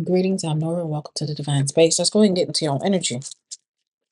Greetings, I'm Nora. Welcome to the Divine Space. Let's go ahead and get into your energy.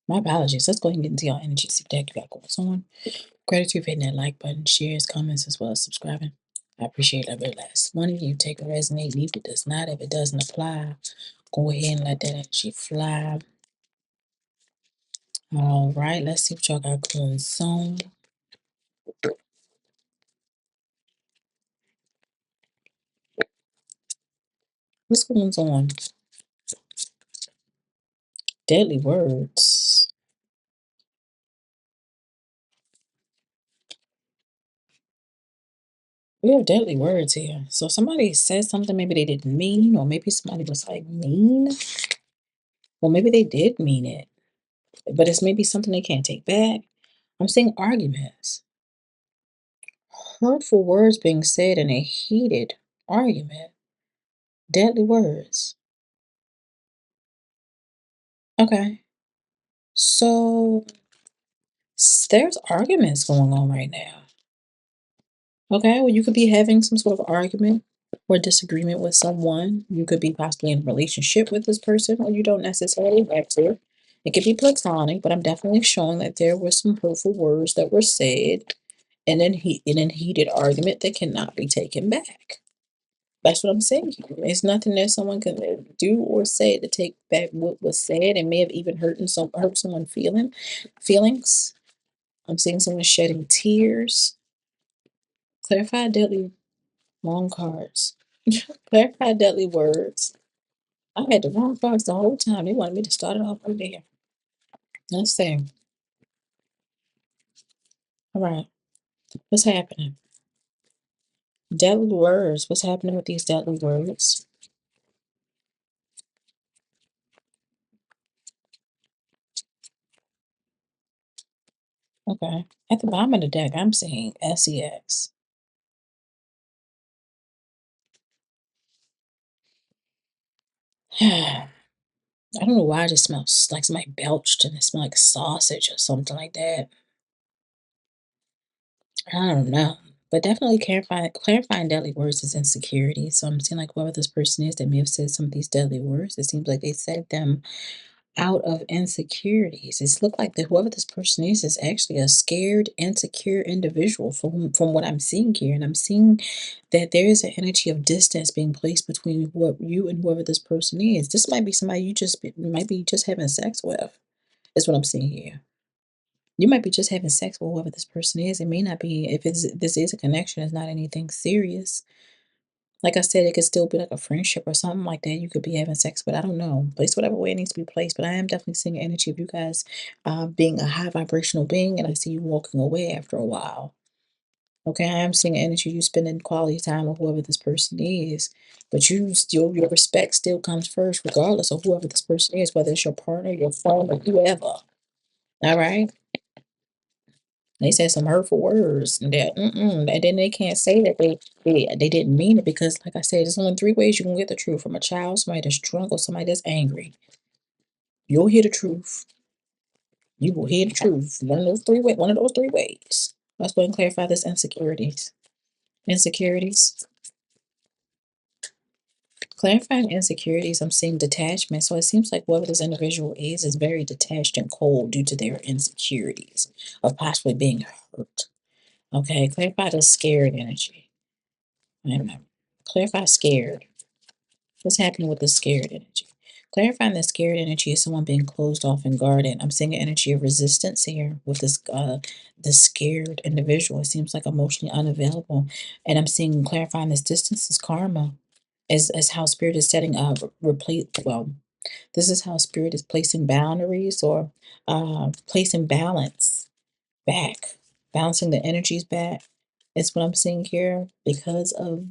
My apologies. Let's go ahead and get into your energy. See what the heck you got going on. Gratitude for hitting that like button, shares, comments, as well as subscribing. I appreciate every last one of you. Take a resonate, leave it does not. If it doesn't apply, go ahead and let that energy fly. All right, let's see what y'all got going on. What's going on? Deadly words. We have deadly words here. So somebody said something maybe they didn't mean, or maybe somebody was like mean. Well, maybe they did mean it, but it's maybe something they can't take back. I'm seeing arguments, hurtful words being said in a heated argument, deadly words. Okay, so there's arguments going on right now. Okay, well, you could be having some sort of argument or disagreement with someone. You could be possibly in a relationship with this person, or you don't necessarily have to. It could be platonic, but I'm definitely showing that there were some hurtful words that were said in a heated argument that cannot be taken back. That's what I'm saying here. It's nothing that someone can do or say to take back what was said and may have even hurt someone feelings. I'm seeing someone shedding tears. Clarify deadly long cards. Clarify deadly words. I had the wrong cards the whole time. They wanted me to start it off right there. Let's see. All right. What's happening? Deadly words. What's happening with these deadly words? Okay. At the bottom of the deck, I'm seeing SEX. I don't know why it just smells like somebody belched and it smells like sausage or something like that. I don't know. But definitely clarifying deadly words is insecurity. So I'm seeing like whoever this person is that may have said some of these deadly words, it seems like they said them out of insecurities. It's looked like that whoever this person is actually a scared, insecure individual from what I'm seeing here. And I'm seeing that there is an energy of distance being placed between what you and whoever this person is. This might be somebody might be just having sex with. Is what I'm seeing here. You might be just having sex with whoever this person is. It may not be if this is a connection, it's not anything serious. Like I said, it could still be like a friendship or something like that. You could be having sex, but I don't know. Place whatever way it needs to be placed. But I am definitely seeing energy of you guys being a high vibrational being, and I see you walking away after a while. Okay, I am seeing energy you spending quality time with whoever this person is, but your respect still comes first, regardless of whoever this person is, whether it's your partner, your friend, or whoever. All right. They said some hurtful words and then they can't say that they didn't mean it because, like I said, there's only three ways you can get the truth from a child, somebody that's drunk, or somebody that's angry. You'll hear the truth. You will hear the truth. One of those three ways. Let's go and clarify this insecurities. Insecurities. Clarifying insecurities, I'm seeing detachment. So it seems like whoever this individual is very detached and cold due to their insecurities of possibly being hurt. Okay, clarify the scared energy. Amen. Clarify scared. What's happening with the scared energy? Clarifying the scared energy is someone being closed off and guarded. I'm seeing an energy of resistance here with this scared individual. It seems like emotionally unavailable. And I'm seeing clarifying this distance is karma. As how spirit is setting up replace well, this is how spirit is placing boundaries or placing balance back, bouncing the energies back. Is what I'm seeing here because of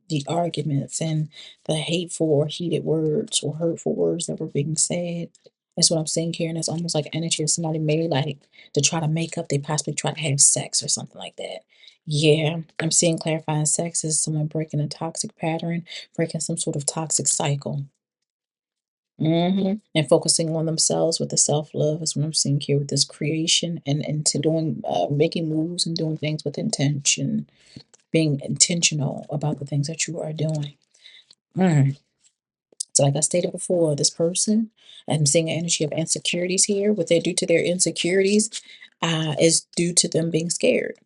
the arguments and the hateful or heated words or hurtful words that were being said. That's what I'm seeing here. And it's almost like energy of somebody made like to try to make up, they possibly try to have sex or something like that. Yeah, I'm seeing clarifying sex as someone breaking a toxic pattern, breaking some sort of toxic cycle. And focusing on themselves with the self-love is what I'm seeing here with this creation and to doing making moves and doing things with intention, being intentional about the things that you are doing. Mm. It's So, like I stated before, this person, I'm seeing an energy of insecurities here. What they do to their insecurities is due to them being scared.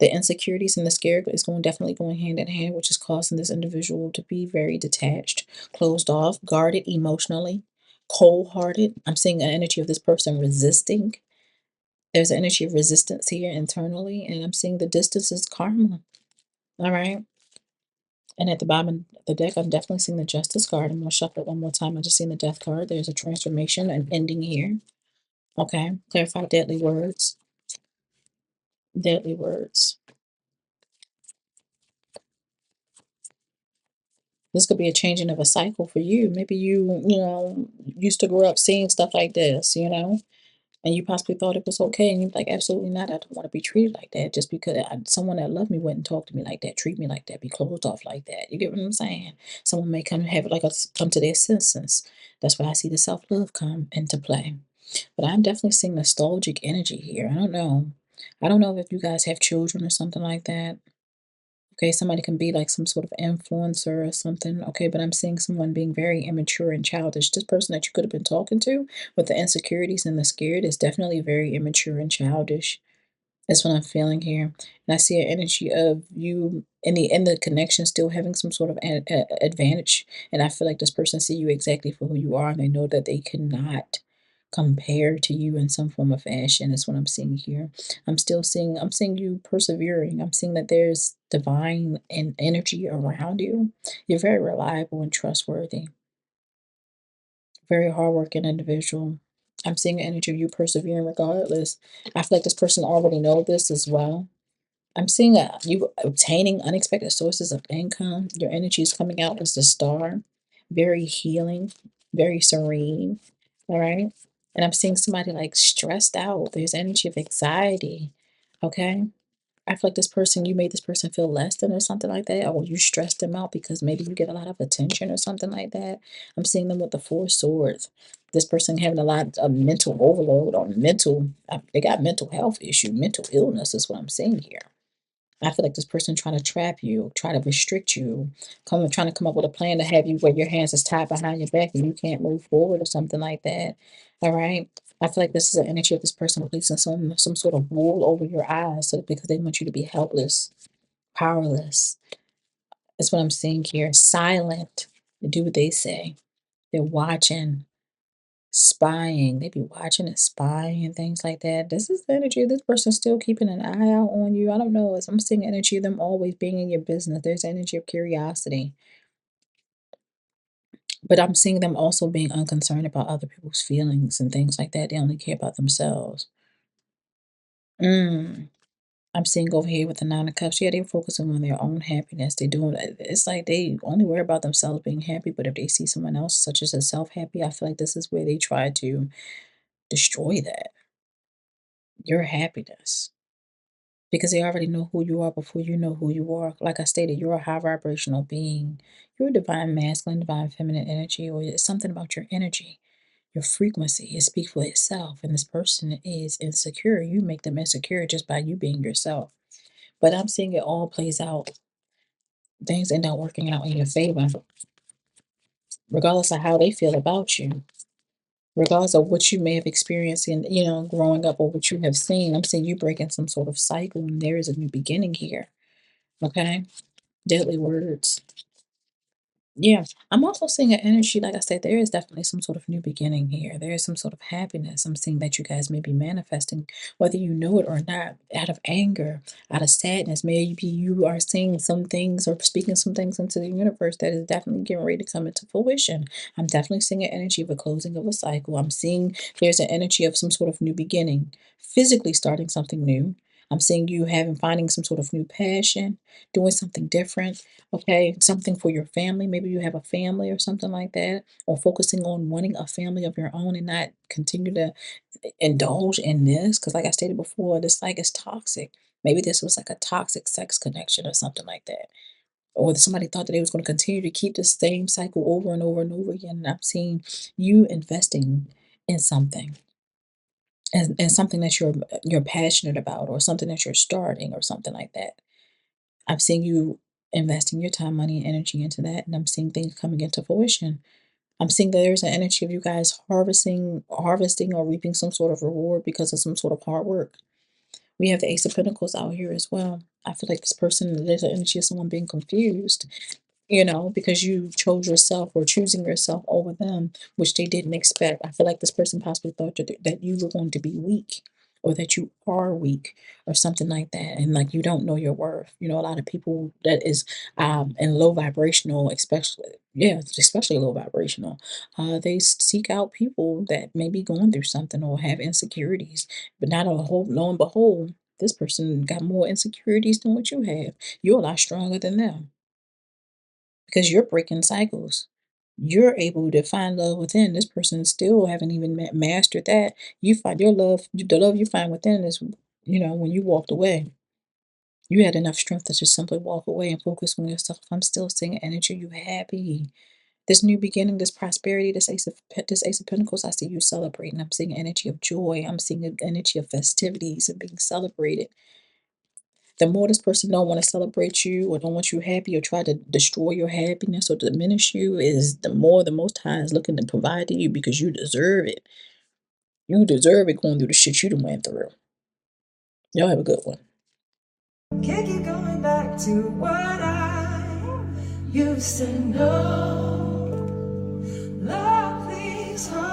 The insecurities and the scared is going definitely going hand in hand, which is causing this individual to be very detached, closed off, guarded emotionally, cold hearted. I'm seeing an energy of this person resisting. There's an energy of resistance here internally, and I'm seeing the distance is karma. All right. And at the bottom of the deck, I'm definitely seeing the Justice card. I'm going to shuffle it one more time. I just seen the Death card. There's a transformation, an ending here. Okay. Clarify deadly words. Deadly words. This could be a changing of a cycle for you. Maybe you used to grow up seeing stuff like this, and you possibly thought it was okay. And you're like, absolutely not. I don't want to be treated like that just because someone that loved me wouldn't talk to me like that, treat me like that, be closed off like that. You get what I'm saying? Someone may come have like us come to their senses. That's why I see the self love come into play. But I'm definitely seeing nostalgic energy here. I don't know. I don't know if you guys have children or something like that. Okay, somebody can be like some sort of influencer or something. Okay, but I'm seeing someone being very immature and childish. This person that you could have been talking to with the insecurities and the scared is definitely very immature and childish. That's what I'm feeling here. And I see an energy of you in the connection still having some sort of advantage. And I feel like this person see you exactly for who you are, and they know that they cannot compare to you in some form of fashion. Is what I'm seeing here. I'm seeing you persevering. I'm seeing that there's divine and energy around you. You're very reliable and trustworthy. Very hardworking individual. I'm seeing an energy of you persevering regardless. I feel like this person already know this as well. I'm seeing you obtaining unexpected sources of income. Your energy is coming out as the star, very healing, very serene. All right. And I'm seeing somebody like stressed out. There's energy of anxiety. Okay. I feel like this person, you made this person feel less than or something like that, or you stressed them out because maybe you get a lot of attention or something like that. I'm seeing them with the four swords. This person having a lot of mental overload or they got mental health issue, mental illness is what I'm seeing here. I feel like this person trying to trap you, try to restrict you, trying to come up with a plan to have you where your hands is tied behind your back and you can't move forward or something like that. All right. I feel like this is an energy of this person placing some sort of wool over your eyes so because they want you to be helpless, powerless. That's what I'm seeing here. Silent. They do what they say. They're watching, spying. They be watching and spying and things like that. This is the energy of this person still keeping an eye out on you. I don't know. I'm seeing energy of them always being in your business. There's energy of curiosity. But I'm seeing them also being unconcerned about other people's feelings and things like that. They only care about themselves. Mm. I'm seeing over here with the Nine of Cups. Yeah, they're focusing on their own happiness. They doing it's like they only worry about themselves being happy. But if they see someone else, such as a self happy, I feel like this is where they try to destroy that your happiness because they already know who you are before you know who you are. Like I stated, you're a high vibrational being. You're a divine masculine, divine feminine energy, or it's something about your energy, your frequency. It speaks for itself. And this person is insecure. You make them insecure just by you being yourself. But I'm seeing it all plays out. Things end up working out in your favor, regardless of how they feel about you. Regardless of what you may have experienced in growing up or what you have seen, I'm seeing you breaking some sort of cycle, and there is a new beginning here. Okay? Deadly words. Yeah, I'm also seeing an energy, like I said, there is definitely some sort of new beginning here. There is some sort of happiness. I'm seeing that you guys may be manifesting, whether you know it or not, out of anger, out of sadness. Maybe you are seeing some things or speaking some things into the universe that is definitely getting ready to come into fruition. I'm definitely seeing an energy of a closing of a cycle. I'm seeing there's an energy of some sort of new beginning, physically starting something new. I'm seeing you finding some sort of new passion, doing something different. Okay, something for your family. Maybe you have a family or something like that, or focusing on wanting a family of your own and not continue to indulge in this. Because, like I stated before, this like is toxic. Maybe this was like a toxic sex connection or something like that. Or somebody thought that they was going to continue to keep the same cycle over and over and over again. And I'm seeing you investing in something and something that you're passionate about or something that you're starting or something like that. I'm seeing you investing your time, money, and energy into that, and I'm seeing things coming into fruition. I'm seeing that there's an energy of you guys harvesting or reaping some sort of reward because of some sort of hard work. We have the Ace of Pentacles out here as well. I feel like this person, there's an energy of someone being confused, because you chose yourself or choosing yourself over them, which they didn't expect. I feel like this person possibly thought that you were going to be weak or that you are weak or something like that. And like you don't know your worth. A lot of people that is in low vibrational, especially low vibrational, they seek out people that may be going through something or have insecurities. But not a whole lo and behold, this person got more insecurities than what you have. You're a lot stronger than them because you're breaking cycles. You're able to find love within. This person still haven't even mastered that. You find your love, the love you find within is, when you walked away. You had enough strength to just simply walk away and focus on yourself. I'm still seeing energy. You happy. This new beginning, this prosperity, this Ace of Pentacles. I see you celebrating. I'm seeing energy of joy. I'm seeing an energy of festivities and being celebrated. The more this person don't want to celebrate you or don't want you happy or try to destroy your happiness or diminish you is the more the Most High is looking to provide to you because you deserve it. You deserve it going through the shit you done went through. Y'all have a good one. Can't keep going back to what I used to know. Love, please hold